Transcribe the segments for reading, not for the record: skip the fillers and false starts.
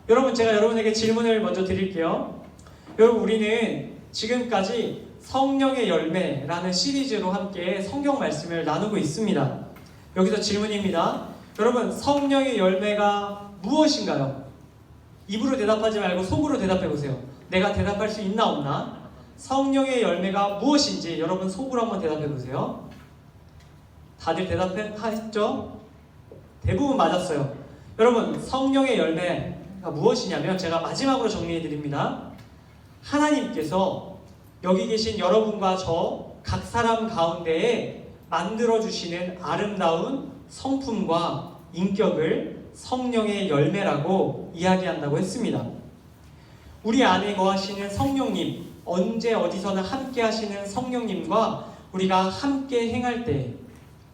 여러분, 제가 여러분에게 질문을 먼저 드릴게요. 여러분, 우리는 지금까지 성령의 열매라는 시리즈로 함께 성경 말씀을 나누고 있습니다. 여기서 질문입니다. 여러분, 성령의 열매가 무엇인가요? 입으로 대답하지 말고 속으로 대답해 보세요. 내가 대답할 수 있나 없나? 성령의 열매가 무엇인지 여러분 속으로 한번 대답해 보세요. 다들 대답했죠? 대부분 맞았어요. 여러분, 성령의 열매가 무엇이냐면 제가 마지막으로 정리해 드립니다. 하나님께서 여기 계신 여러분과 저 각 사람 가운데에 만들어 주시는 아름다운 성품과 인격을 성령의 열매라고 이야기한다고 했습니다. 우리 안에 거하시는 성령님, 언제 어디서나 함께 하시는 성령님과 우리가 함께 행할 때,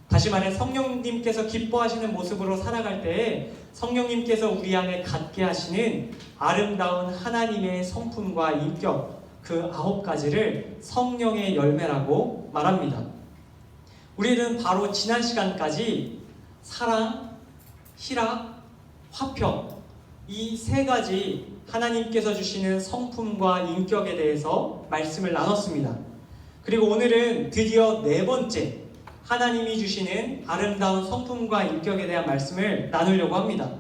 다시 말해 성령님께서 기뻐하시는 모습으로 살아갈 때에 성령님께서 우리 안에 갖게 하시는 아름다운 하나님의 성품과 인격, 그 9가지를 성령의 열매라고 말합니다. 우리는 바로 지난 시간까지 사랑, 희락, 화평, 이 3가지 하나님께서 주시는 성품과 인격에 대해서 말씀을 나눴습니다. 그리고 오늘은 드디어 4번째 하나님이 주시는 아름다운 성품과 인격에 대한 말씀을 나누려고 합니다.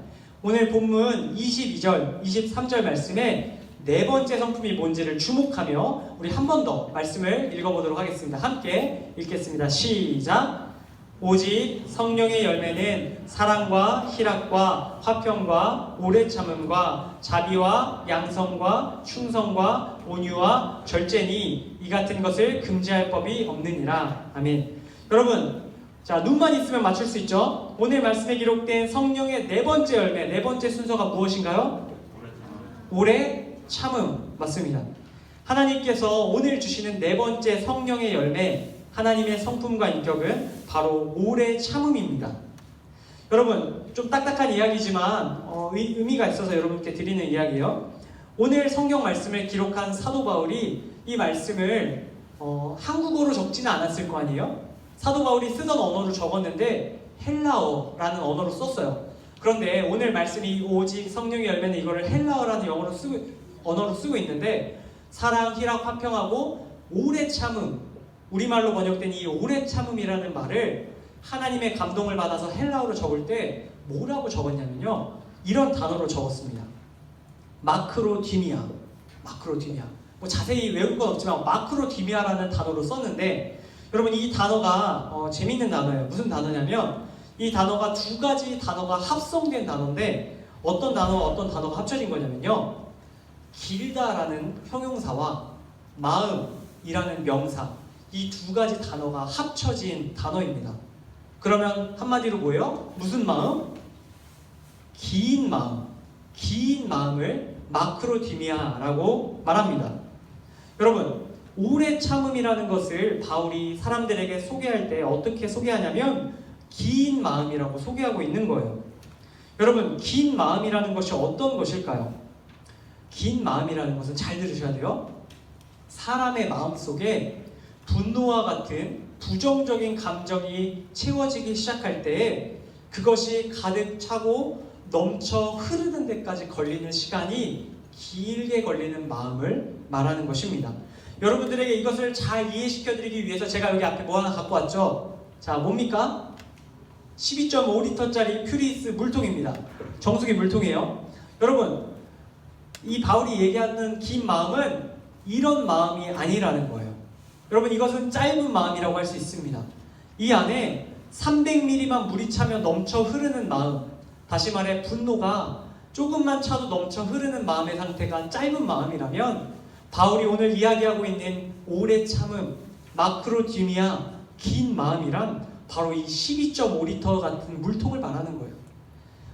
오늘 본문 22절, 23절 말씀에 4번째 성품이 뭔지를 주목하며 우리 한 번 더 말씀을 읽어보도록 하겠습니다. 함께 읽겠습니다. 시작! 오직 성령의 열매는 사랑과 희락과 화평과 오래 참음과 자비와 양성과 충성과 온유와 절제니 이 같은 것을 금지할 법이 없느니라. 아멘. 여러분, 자, 눈만 있으면 맞출 수 있죠? 오늘 말씀에 기록된 성령의 4번째 열매, 4번째 순서가 무엇인가요? 오래 참음. 맞습니다. 하나님께서 오늘 주시는 4번째 성령의 열매, 하나님의 성품과 인격은 바로 오래 참음입니다. 여러분, 좀 딱딱한 이야기지만 의미가 있어서 여러분께 드리는 이야기예요. 오늘 성경 말씀을 기록한 사도 바울이 이 말씀을 한국어로 적지는 않았을 거 아니에요? 사도 바울이 쓰던 언어로 적었는데 헬라어라는 언어로 썼어요. 그런데 오늘 말씀이 오직 성령의 열매는 이거를 헬라어라는 언어로 쓰고 있는데 사랑, 희락, 화평하고 오래 참음, 우리말로 번역된 이 오래 참음이라는 말을 하나님의 감동을 받아서 헬라어로 적을 때 뭐라고 적었냐면요, 이런 단어로 적었습니다. 마크로디미아. 뭐 자세히 외울 건 없지만 마크로디미아라는 단어로 썼는데, 여러분, 이 단어가 재밌는 단어예요. 무슨 단어냐면 이 단어가 2가지 단어가 합성된 단어인데 어떤 단어와 어떤 단어가 합쳐진 거냐면요, 길다라는 형용사와 마음이라는 명사, 이 2가지 단어가 합쳐진 단어입니다. 그러면 한마디로 뭐예요? 무슨 마음? 긴 마음을 마크로디미아라고 말합니다. 여러분, 오래 참음이라는 것을 바울이 사람들에게 소개할 때 어떻게 소개하냐면 긴 마음이라고 소개하고 있는 거예요. 여러분, 긴 마음이라는 것이 어떤 것일까요? 긴 마음이라는 것은 잘 들으셔야 돼요. 사람의 마음속에 분노와 같은 부정적인 감정이 채워지기 시작할 때 그것이 가득 차고 넘쳐 흐르는 데까지 걸리는 시간이 길게 걸리는 마음을 말하는 것입니다. 여러분들에게 이것을 잘 이해시켜드리기 위해서 제가 여기 앞에 뭐 하나 갖고 왔죠? 자, 뭡니까? 12.5리터짜리 퓨리스 물통입니다. 정수기 물통이에요. 여러분, 이 바울이 얘기하는 긴 마음은 이런 마음이 아니라는 거예요. 여러분, 이것은 짧은 마음이라고 할 수 있습니다. 이 안에 300ml만 물이 차면 넘쳐 흐르는 마음, 다시 말해 분노가 조금만 차도 넘쳐 흐르는 마음의 상태가 짧은 마음이라면 바울이 오늘 이야기하고 있는 오래 참음, 마크로디미아, 긴 마음이란 바로 이 12.5리터 같은 물통을 말하는 거예요.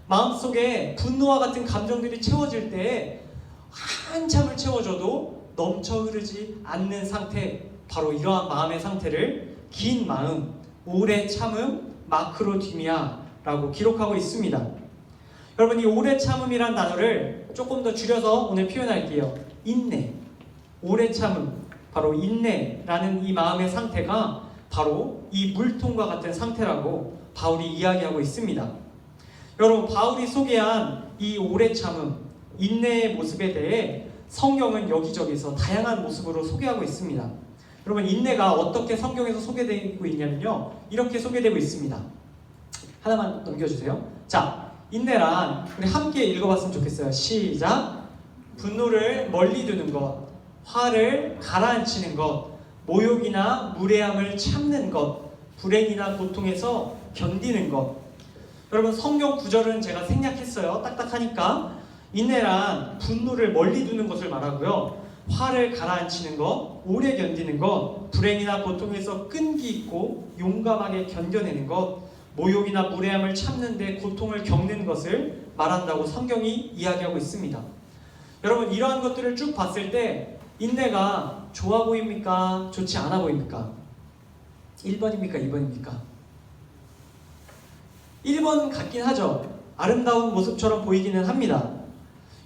마음속에 분노와 같은 감정들이 채워질 때 한참을 채워줘도 넘쳐 흐르지 않는 상태, 바로 이러한 마음의 상태를 긴 마음, 오래 참음, 마크로디미아라고 기록하고 있습니다. 여러분, 이 오래 참음이란 단어를 조금 더 줄여서 오늘 표현할게요. 인내. 오래 참음, 바로 인내라는 이 마음의 상태가 바로 이 물통과 같은 상태라고 바울이 이야기하고 있습니다. 여러분, 바울이 소개한 이 오래 참음, 인내의 모습에 대해 성경은 여기저기서 다양한 모습으로 소개하고 있습니다. 여러분, 인내가 어떻게 성경에서 소개되고 있냐면요, 이렇게 소개되고 있습니다. 하나만 넘겨주세요. 자, 인내란 우리 함께 읽어봤으면 좋겠어요. 시작. 분노를 멀리 두는 것, 화를 가라앉히는 것, 모욕이나 무례함을 참는 것, 불행이나 고통에서 견디는 것. 여러분, 성경 구절은 제가 생략했어요. 딱딱하니까. 인내란 분노를 멀리 두는 것을 말하고요, 화를 가라앉히는 것, 오래 견디는 것, 불행이나 고통에서 끈기 있고 용감하게 견뎌내는 것, 모욕이나 무례함을 참는데 고통을 겪는 것을 말한다고 성경이 이야기하고 있습니다. 여러분, 이러한 것들을 쭉 봤을 때 인내가 좋아 보입니까? 좋지 않아 보입니까? 1번입니까? 2번입니까? 1번 같긴 하죠. 아름다운 모습처럼 보이기는 합니다.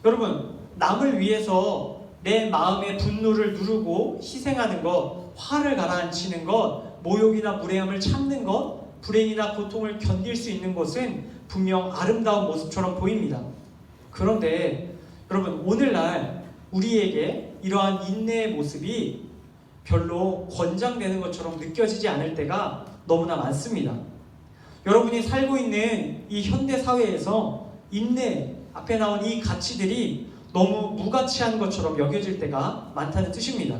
여러분, 남을 위해서 내 마음의 분노를 누르고 희생하는 것, 화를 가라앉히는 것, 모욕이나 무례함을 참는 것, 불행이나 고통을 견딜 수 있는 것은 분명 아름다운 모습처럼 보입니다. 그런데 여러분, 오늘날 우리에게 이러한 인내의 모습이 별로 권장되는 것처럼 느껴지지 않을 때가 너무나 많습니다. 여러분이 살고 있는 이 현대 사회에서 인내 앞에 나온 이 가치들이 너무 무가치한 것처럼 여겨질 때가 많다는 뜻입니다.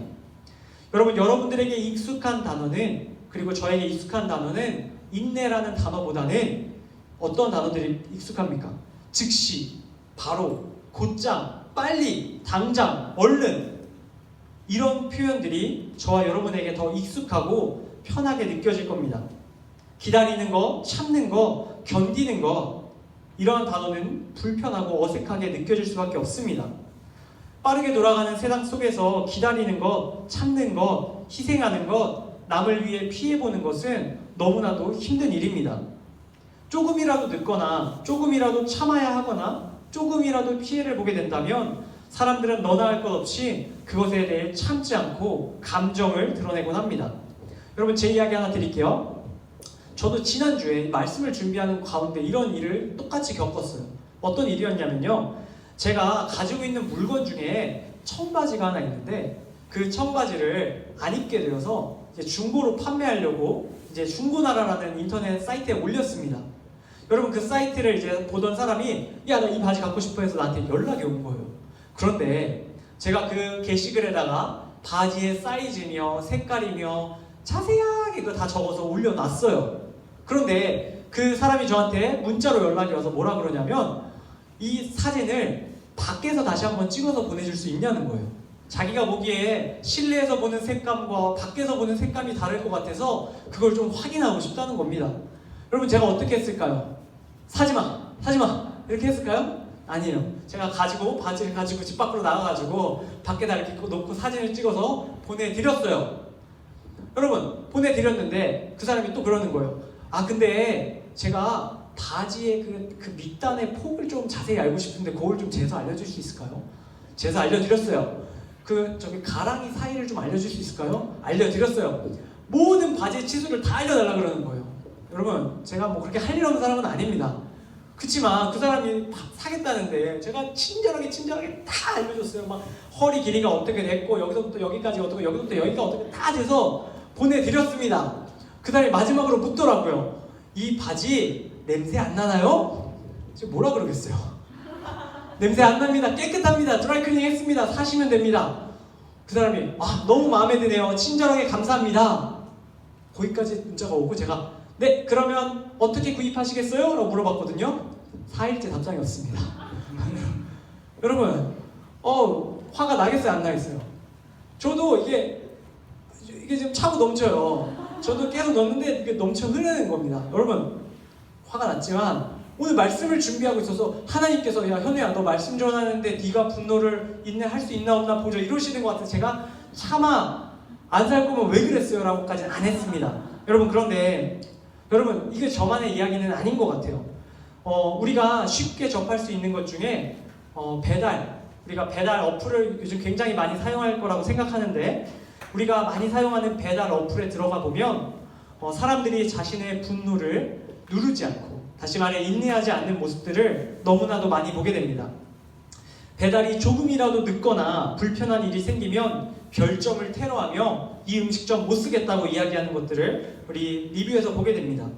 여러분, 여러분들에게 익숙한 단어는, 그리고 저에게 익숙한 단어는 인내라는 단어보다는 어떤 단어들이 익숙합니까? 즉시, 바로, 곧장, 빨리, 당장, 얼른, 이런 표현들이 저와 여러분에게 더 익숙하고 편하게 느껴질 겁니다. 기다리는 거, 참는 거, 견디는 거, 이러한 단어는 불편하고 어색하게 느껴질 수밖에 없습니다. 빠르게 돌아가는 세상 속에서 기다리는 것, 참는 것, 희생하는 것, 남을 위해 피해보는 것은 너무나도 힘든 일입니다. 조금이라도 늦거나 조금이라도 참아야 하거나 조금이라도 피해를 보게 된다면 사람들은 너나 할 것 없이 그것에 대해 참지 않고 감정을 드러내곤 합니다. 여러분, 제 이야기 하나 드릴게요. 저도 지난주에 말씀을 준비하는 가운데 이런 일을 똑같이 겪었어요. 어떤 일이었냐면요, 제가 가지고 있는 물건 중에 청바지가 하나 있는데 그 청바지를 안 입게 되어서 이제 중고로 판매하려고 이제 중고나라라는 인터넷 사이트에 올렸습니다. 여러분, 그 사이트를 이제 보던 사람이 야, 나 이 바지 갖고 싶어 해서 나한테 연락이 온 거예요. 그런데 제가 그 게시글에다가 바지의 사이즈며 색깔이며 자세하게 그거 다 적어서 올려놨어요. 그런데 그 사람이 저한테 문자로 연락이 와서 뭐라 그러냐면 이 사진을 밖에서 다시 한번 찍어서 보내줄 수 있냐는 거예요. 자기가 보기에 실내에서 보는 색감과 밖에서 보는 색감이 다를 것 같아서 그걸 좀 확인하고 싶다는 겁니다. 여러분, 제가 어떻게 했을까요? 사지마! 사지마! 이렇게 했을까요? 아니에요. 제가 바지를 가지고 집 밖으로 나가가지고 밖에다 이렇게 놓고 사진을 찍어서 보내드렸어요. 여러분, 보내드렸는데 그 사람이 또 그러는 거예요. 아, 근데 제가 바지의 그 밑단의 폭을 좀 자세히 알고 싶은데 그걸 좀 재서 알려줄 수 있을까요? 재서 알려드렸어요. 가랑이 사이를 좀 알려줄 수 있을까요? 알려드렸어요. 모든 바지의 치수를 다 알려달라 그러는 거예요. 여러분, 제가 뭐 그렇게 할 일 없는 사람은 아닙니다. 그치만 그 사람이 사겠다는데 제가 친절하게 다 알려줬어요. 막 허리 길이가 어떻게 됐고 여기서부터 여기까지 어떻고 여기서부터 여기가 어떻게 다 돼서 보내드렸습니다. 그 다음에 마지막으로 묻더라고요. 이 바지 냄새 안 나나요? 지금 뭐라 그러겠어요? 냄새 안 납니다. 깨끗합니다. 드라이클리닝 했습니다. 사시면 됩니다. 그 사람이 너무 마음에 드네요. 친절하게 감사합니다. 거기까지 문자가 오고 제가 네, 그러면 어떻게 구입하시겠어요? 라고 물어봤거든요. 4일째 답장이 없습니다. 여러분, 화가 나겠어요? 안 나겠어요? 저도 이게 지금 차고 넘쳐요. 저도 계속 넣는데 이게 넘쳐 흐르는 겁니다. 여러분, 화가 났지만 오늘 말씀을 준비하고 있어서 하나님께서 야, 현우야, 너 말씀 전하는데 네가 분노를 인내할 수 있나 없나 보자 이러시는 것 같아서 제가 차마 안 살 거면 왜 그랬어요? 라고까지는 안 했습니다. 여러분, 그런데 여러분, 이게 저만의 이야기는 아닌 것 같아요. 우리가 쉽게 접할 수 있는 것 중에 우리가 배달 어플을 요즘 굉장히 많이 사용할 거라고 생각하는데 우리가 많이 사용하는 배달 어플에 들어가 보면 사람들이 자신의 분노를 누르지 않고, 다시 말해 인내하지 않는 모습들을 너무나도 많이 보게 됩니다. 배달이 조금이라도 늦거나 불편한 일이 생기면 별점을 테러하며 이 음식점 못 쓰겠다고 이야기하는 것들을 우리 리뷰에서 보게 됩니다.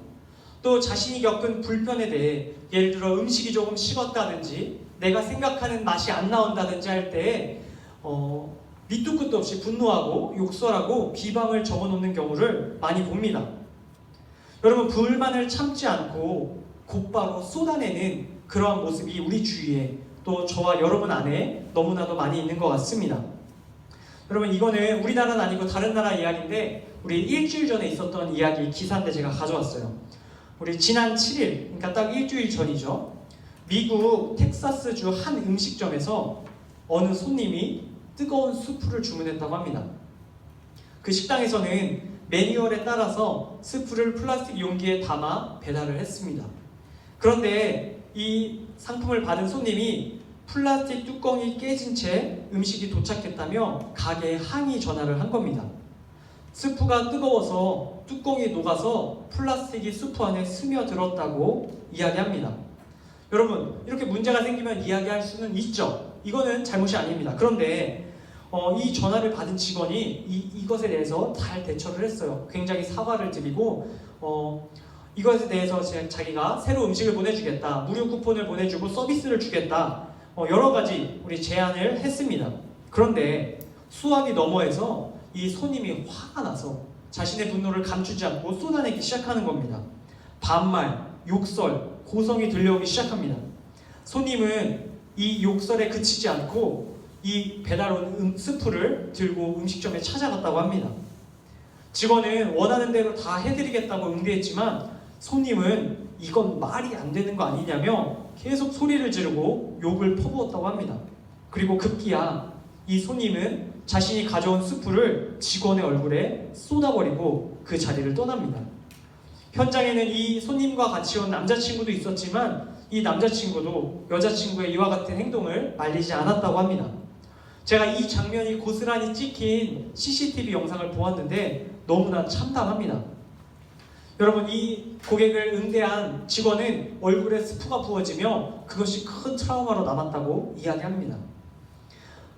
또 자신이 겪은 불편에 대해 예를 들어 음식이 조금 식었다든지 내가 생각하는 맛이 안 나온다든지 할 때 밑도 끝도 없이 분노하고 욕설하고 비방을 적어놓는 경우를 많이 봅니다. 여러분, 불만을 참지 않고 곧바로 쏟아내는 그러한 모습이 우리 주위에 또 저와 여러분 안에 너무나도 많이 있는 것 같습니다. 여러분, 이거는 우리나라는 아니고 다른 나라 이야기인데 우리 일주일 전에 있었던 이야기 기사인데 제가 가져왔어요. 우리 지난 7일, 그러니까 딱 일주일 전이죠. 미국 텍사스주 한 음식점에서 어느 손님이 뜨거운 수프를 주문했다고 합니다. 그 식당에서는 매뉴얼에 따라서 스프를 플라스틱 용기에 담아 배달을 했습니다. 그런데 이 상품을 받은 손님이 플라스틱 뚜껑이 깨진 채 음식이 도착했다며 가게에 항의 전화를 한 겁니다. 스프가 뜨거워서 뚜껑이 녹아서 플라스틱이 수프 안에 스며들었다고 이야기합니다. 여러분, 이렇게 문제가 생기면 이야기할 수는 있죠. 이거는 잘못이 아닙니다. 그런데 이 전화를 받은 직원이 이것에 대해서 잘 대처를 했어요. 굉장히 사과를 드리고 이것에 대해서 자기가 새로 음식을 보내주겠다, 무료 쿠폰을 보내주고 서비스를 주겠다, 여러 가지 우리 제안을 했습니다. 그런데 수화기 너머에서 이 손님이 화가 나서 자신의 분노를 감추지 않고 쏟아내기 시작하는 겁니다. 반말, 욕설, 고성이 들려오기 시작합니다. 손님은 이 욕설에 그치지 않고 이 배달 온 스프를 들고 음식점에 찾아갔다고 합니다. 직원은 원하는 대로 다 해드리겠다고 응대했지만 손님은 이건 말이 안 되는 거 아니냐며 계속 소리를 지르고 욕을 퍼부었다고 합니다. 그리고 급기야 이 손님은 자신이 가져온 스프를 직원의 얼굴에 쏟아버리고 그 자리를 떠납니다. 현장에는 이 손님과 같이 온 남자친구도 있었지만 이 남자친구도 여자친구의 이와 같은 행동을 말리지 않았다고 합니다. 제가 이 장면이 고스란히 찍힌 CCTV 영상을 보았는데 너무나 참담합니다. 여러분, 이 고객을 응대한 직원은 얼굴에 스프가 부어지며 그것이 큰 트라우마로 남았다고 이야기합니다.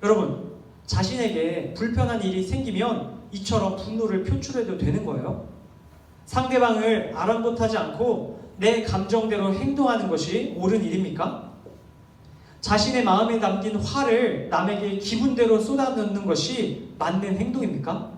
여러분, 자신에게 불편한 일이 생기면 이처럼 분노를 표출해도 되는 거예요? 상대방을 아랑곳하지 않고 내 감정대로 행동하는 것이 옳은 일입니까? 자신의 마음에 담긴 화를 남에게 기분대로 쏟아넣는 것이 맞는 행동입니까?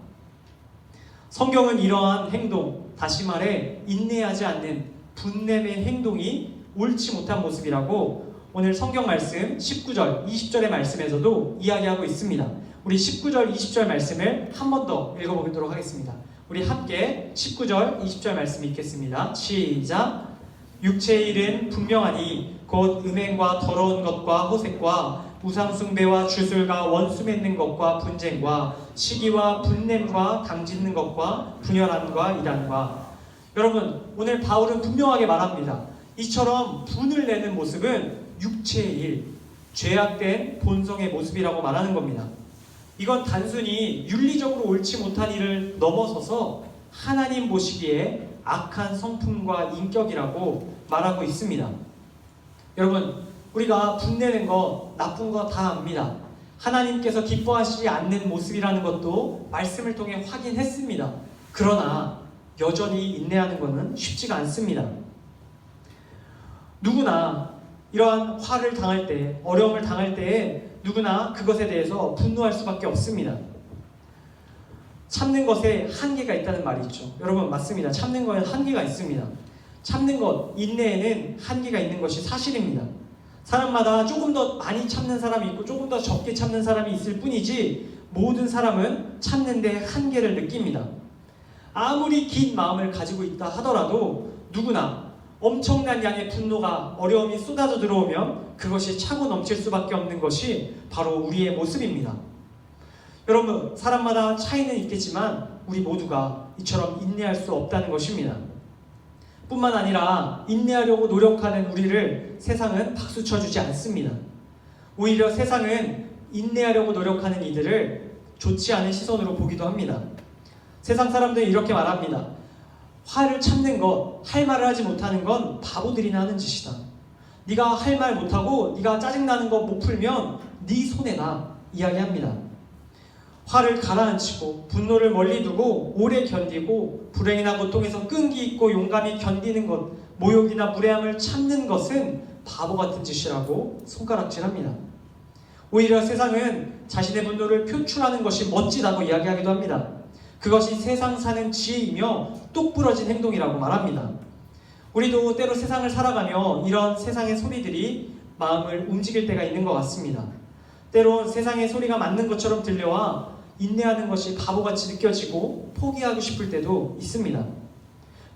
성경은 이러한 행동, 다시 말해 인내하지 않는 분냄의 행동이 옳지 못한 모습이라고 오늘 성경 말씀 19절, 20절의 말씀에서도 이야기하고 있습니다. 우리 19절, 20절 말씀을 한 번 더 읽어보도록 하겠습니다. 우리 함께 19절, 20절 말씀 읽겠습니다. 시작! 육체의 일은 분명하니 곧 음행과 더러운 것과 호색과 우상숭배와 주술과 원수 맺는 것과 분쟁과 시기와 분냄과 당짓는 것과 분열함과 이단과. 여러분, 오늘 바울은 분명하게 말합니다. 이처럼 분을 내는 모습은 육체의 일, 죄악된 본성의 모습이라고 말하는 겁니다. 이건 단순히 윤리적으로 옳지 못한 일을 넘어서서 하나님 보시기에 악한 성품과 인격이라고 말하고 있습니다. 여러분, 우리가 분내는 거, 나쁜 거 다 압니다. 하나님께서 기뻐하시지 않는 모습이라는 것도 말씀을 통해 확인했습니다. 그러나 여전히 인내하는 것은 쉽지가 않습니다. 누구나 이러한 화를 당할 때, 어려움을 당할 때에 누구나 그것에 대해서 분노할 수밖에 없습니다. 참는 것에 한계가 있다는 말이 있죠. 여러분, 맞습니다. 참는 것에 한계가 있습니다. 참는 것, 인내에는 한계가 있는 것이 사실입니다. 사람마다 조금 더 많이 참는 사람이 있고 조금 더 적게 참는 사람이 있을 뿐이지 모든 사람은 참는 데 한계를 느낍니다. 아무리 긴 마음을 가지고 있다 하더라도 누구나 엄청난 양의 분노가, 어려움이 쏟아져 들어오면 그것이 차고 넘칠 수밖에 없는 것이 바로 우리의 모습입니다. 여러분, 사람마다 차이는 있겠지만 우리 모두가 이처럼 인내할 수 없다는 것입니다. 뿐만 아니라 인내하려고 노력하는 우리를 세상은 박수 쳐주지 않습니다. 오히려 세상은 인내하려고 노력하는 이들을 좋지 않은 시선으로 보기도 합니다. 세상 사람들은 이렇게 말합니다. 화를 참는 것, 할 말을 하지 못하는 건 바보들이나 하는 짓이다. 네가 할 말 못하고 네가 짜증나는 거 못 풀면 네 손에나 이야기합니다. 화를 가라앉히고 분노를 멀리 두고 오래 견디고 불행이나 고통에서 끈기 있고 용감히 견디는 것, 모욕이나 무례함을 참는 것은 바보 같은 짓이라고 손가락질합니다. 오히려 세상은 자신의 분노를 표출하는 것이 멋지다고 이야기하기도 합니다. 그것이 세상 사는 지혜이며 똑부러진 행동이라고 말합니다. 우리도 때로 세상을 살아가며 이런 세상의 소리들이 마음을 움직일 때가 있는 것 같습니다. 때론 세상의 소리가 맞는 것처럼 들려와 인내하는 것이 바보같이 느껴지고 포기하고 싶을 때도 있습니다.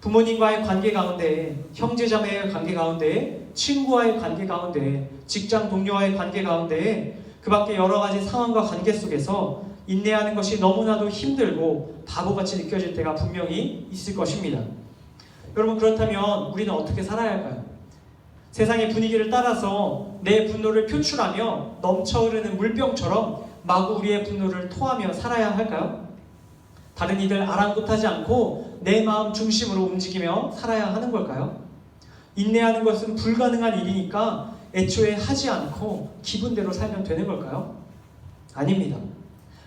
부모님과의 관계 가운데, 형제자매의 관계 가운데, 친구와의 관계 가운데, 직장 동료와의 관계 가운데, 그 밖에 여러 가지 상황과 관계 속에서 인내하는 것이 너무나도 힘들고 바보같이 느껴질 때가 분명히 있을 것입니다. 여러분, 그렇다면 우리는 어떻게 살아야 할까요? 세상의 분위기를 따라서 내 분노를 표출하며 넘쳐흐르는 물병처럼 마구 우리의 분노를 토하며 살아야 할까요? 다른 이들 아랑곳하지 않고 내 마음 중심으로 움직이며 살아야 하는 걸까요? 인내하는 것은 불가능한 일이니까 애초에 하지 않고 기분대로 살면 되는 걸까요? 아닙니다.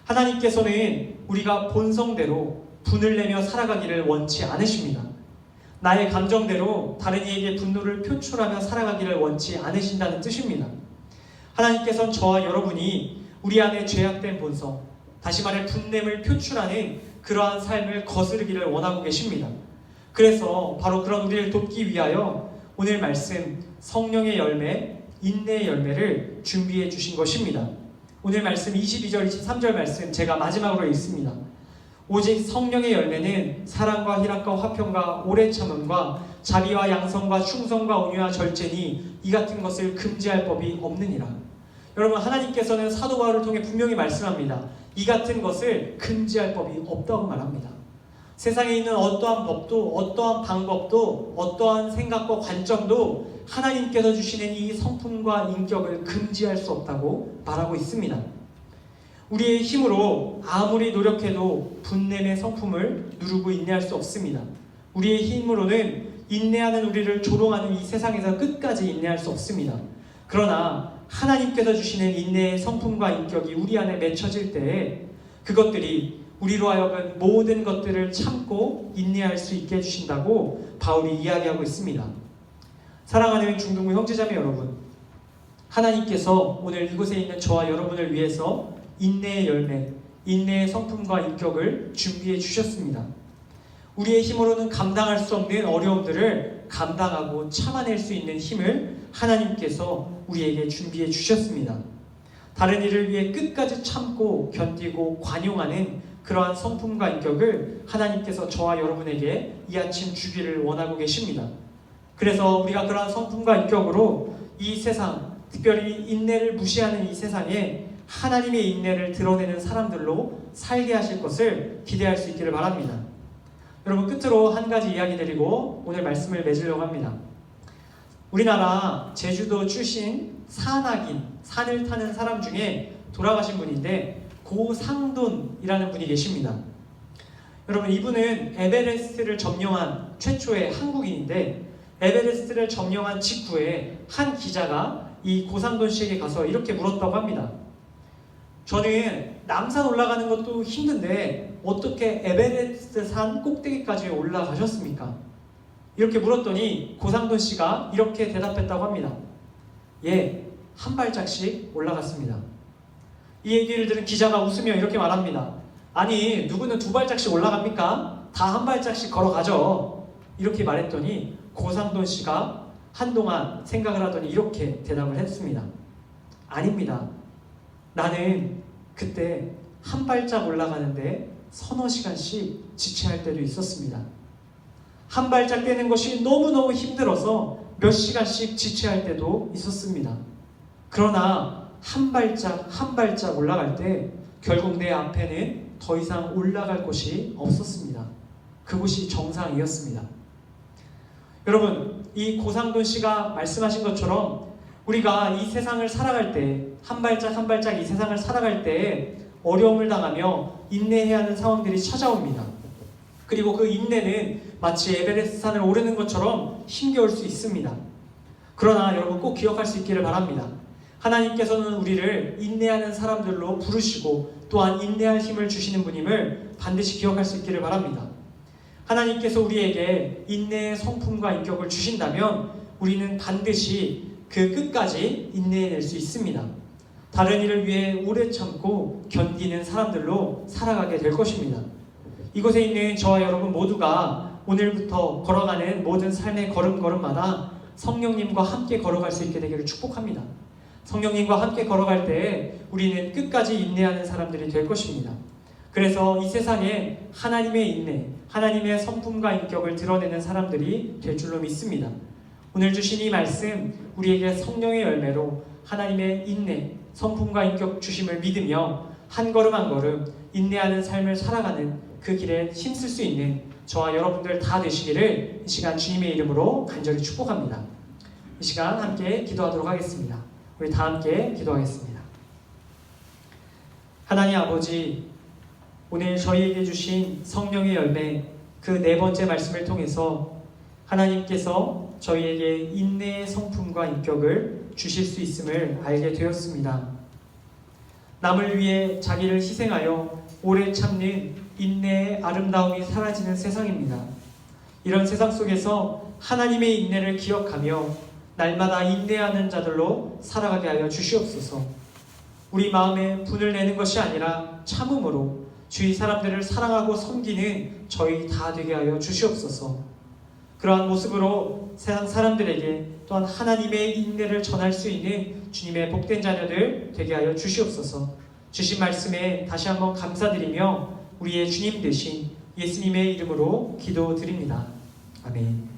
하나님께서는 우리가 본성대로 분을 내며 살아가기를 원치 않으십니다. 나의 감정대로 다른 이에게 분노를 표출하며 살아가기를 원치 않으신다는 뜻입니다. 하나님께서는 저와 여러분이 우리 안에 죄악된 본성, 다시 말해 분냄을 표출하는 그러한 삶을 거스르기를 원하고 계십니다. 그래서 바로 그런 우리를 돕기 위하여 오늘 말씀 성령의 열매, 인내의 열매를 준비해 주신 것입니다. 오늘 말씀 22절, 23절 말씀 제가 마지막으로 읽습니다. 오직 성령의 열매는 사랑과 희락과 화평과 오래 참음과 자비와 양성과 충성과 온유와 절제니 이 같은 것을 금지할 법이 없느니라. 여러분, 하나님께서는 사도 바울을 통해 분명히 말씀합니다. 이 같은 것을 금지할 법이 없다고 말합니다. 세상에 있는 어떠한 법도, 어떠한 방법도, 어떠한 생각과 관점도 하나님께서 주시는 이 성품과 인격을 금지할 수 없다고 말하고 있습니다. 우리의 힘으로 아무리 노력해도 분냄의 성품을 누르고 인내할 수 없습니다. 우리의 힘으로는 인내하는 우리를 조롱하는 이 세상에서 끝까지 인내할 수 없습니다. 그러나 하나님께서 주시는 인내의 성품과 인격이 우리 안에 맺혀질 때에 그것들이 우리로 하여금 모든 것들을 참고 인내할 수 있게 해주신다고 바울이 이야기하고 있습니다. 사랑하는 중등부 형제자매 여러분, 하나님께서 오늘 이곳에 있는 저와 여러분을 위해서 인내의 열매, 인내의 성품과 인격을 준비해 주셨습니다. 우리의 힘으로는 감당할 수 없는 어려움들을 감당하고 참아낼 수 있는 힘을 하나님께서 우리에게 준비해 주셨습니다. 다른 이를 위해 끝까지 참고 견디고 관용하는 그러한 성품과 인격을 하나님께서 저와 여러분에게 이 아침 주기를 원하고 계십니다. 그래서 우리가 그러한 성품과 인격으로 이 세상, 특별히 인내를 무시하는 이 세상에 하나님의 인내를 드러내는 사람들로 살게 하실 것을 기대할 수 있기를 바랍니다. 여러분, 끝으로 한 가지 이야기 드리고 오늘 말씀을 맺으려고 합니다. 우리나라 제주도 출신 산악인, 산을 타는 사람 중에 돌아가신 분인데 고상돈이라는 분이 계십니다. 여러분, 이분은 에베레스트를 점령한 최초의 한국인인데 에베레스트를 점령한 직후에 한 기자가 이 고상돈 씨에게 가서 이렇게 물었다고 합니다. 저는 남산 올라가는 것도 힘든데 어떻게 에베레스트 산 꼭대기까지 올라가셨습니까? 이렇게 물었더니 고상돈 씨가 이렇게 대답했다고 합니다. 예, 한 발짝씩 올라갔습니다. 이 얘기를 들은 기자가 웃으며 이렇게 말합니다. 아니, 누구는 두 발짝씩 올라갑니까? 다 한 발짝씩 걸어가죠. 이렇게 말했더니 고상돈 씨가 한동안 생각을 하더니 이렇게 대답을 했습니다. 아닙니다. 나는 그때 한 발짝 올라가는데 서너 시간씩 지체할 때도 있었습니다. 한 발짝 떼는 것이 너무너무 힘들어서 몇 시간씩 지체할 때도 있었습니다. 그러나 한 발짝 한 발짝 올라갈 때 결국 내 앞에는 더 이상 올라갈 곳이 없었습니다. 그곳이 정상이었습니다. 여러분, 이 고상돈 씨가 말씀하신 것처럼 우리가 이 세상을 살아갈 때 한 발짝 한 발짝 이 세상을 살아갈 때 어려움을 당하며 인내해야 하는 상황들이 찾아옵니다. 그리고 그 인내는 마치 에베레스트 산을 오르는 것처럼 힘겨울 수 있습니다. 그러나 여러분 꼭 기억할 수 있기를 바랍니다. 하나님께서는 우리를 인내하는 사람들로 부르시고 또한 인내할 힘을 주시는 분임을 반드시 기억할 수 있기를 바랍니다. 하나님께서 우리에게 인내의 성품과 인격을 주신다면 우리는 반드시 그 끝까지 인내해낼 수 있습니다. 다른 일을 위해 오래 참고 견디는 사람들로 살아가게 될 것입니다. 이곳에 있는 저와 여러분 모두가 오늘부터 걸어가는 모든 삶의 걸음걸음마다 성령님과 함께 걸어갈 수 있게 되기를 축복합니다. 성령님과 함께 걸어갈 때 우리는 끝까지 인내하는 사람들이 될 것입니다. 그래서 이 세상에 하나님의 인내, 하나님의 성품과 인격을 드러내는 사람들이 될 줄로 믿습니다. 오늘 주신 이 말씀, 우리에게 성령의 열매로 하나님의 인내, 성품과 인격 주심을 믿으며 한 걸음 한 걸음 인내하는 삶을 살아가는 그 길에 힘쓸 수 있는 저와 여러분들 다 되시기를 이 시간 주님의 이름으로 간절히 축복합니다. 이 시간 함께 기도하도록 하겠습니다. 우리 다 함께 기도하겠습니다. 하나님 아버지, 오늘 저희에게 주신 성령의 열매 그 네 번째 말씀을 통해서 하나님께서 저희에게 인내의 성품과 인격을 주실 수 있음을 알게 되었습니다. 남을 위해 자기를 희생하여 오래 참는 인내의 아름다움이 사라지는 세상입니다. 이런 세상 속에서 하나님의 인내를 기억하며 날마다 인내하는 자들로 살아가게 하여 주시옵소서. 우리 마음에 분을 내는 것이 아니라 참음으로 주위 사람들을 사랑하고 섬기는 저희 다 되게 하여 주시옵소서. 그러한 모습으로 세상 사람들에게 또한 하나님의 인내를 전할 수 있는 주님의 복된 자녀들 되게 하여 주시옵소서. 주신 말씀에 다시 한번 감사드리며 우리의 주님 되신 예수님의 이름으로 기도드립니다. 아멘.